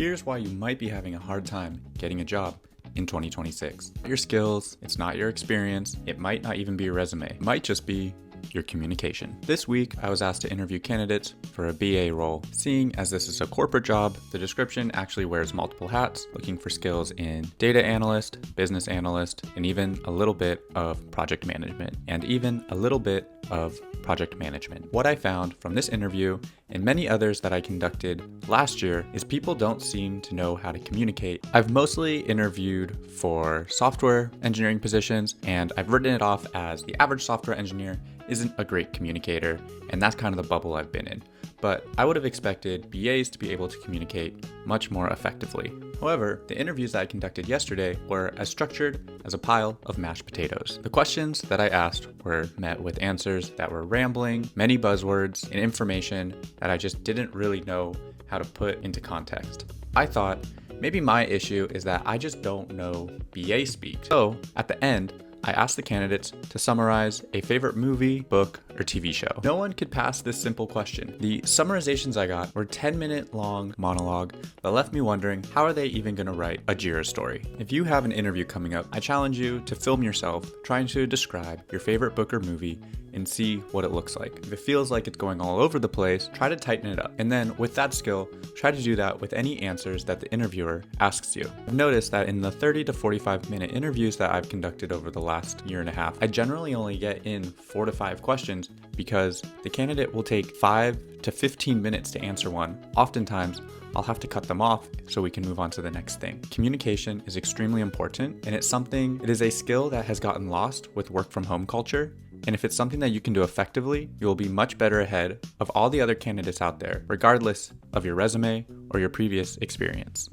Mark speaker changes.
Speaker 1: Here's why you might be having a hard time getting a job in 2026. Your skills, it's not your experience, it might not even be your resume, it might just be your communication. This week, I was asked to interview candidates for a BA role. Seeing as this is a corporate job, the description actually wears multiple hats, looking for skills in data analyst, business analyst, and even a little bit of project management, What I found from this interview and many others that I conducted last year is people don't seem to know how to communicate. I've mostly interviewed for software engineering positions, and I've written it off as the average software engineer isn't a great communicator, and that's kind of the bubble I've been in. But I would have expected BAs to be able to communicate much more effectively. However, the interviews that I conducted yesterday were as structured as a pile of mashed potatoes. The questions that I asked were met with answers that were rambling, many buzzwords, and information that I just didn't really know how to put into context. I thought maybe my issue is that I just don't know BA speak. So at the end, I asked the candidates to summarize a favorite movie, book, or TV show. No one could pass this simple question. The summarizations I got were 10-minute long monologue that left me wondering, how are they even gonna write a JIRA story? If you have an interview coming up, I challenge you to film yourself trying to describe your favorite book or movie and see what it looks like. If it feels like it's going all over the place, try to tighten it up. And then with that skill, try to do that with any answers that the interviewer asks you. I've noticed that in the 30 to 45 minute interviews that I've conducted over the last year and a half, I generally only get in 4 to 5 questions because the candidate will take 5 to 15 minutes to answer one. Oftentimes, I'll have to cut them off so we can move on to the next thing. Communication is extremely important, and it is a skill that has gotten lost with work from home culture. And if it's something that you can do effectively, you will be much better ahead of all the other candidates out there, regardless of your resume or your previous experience.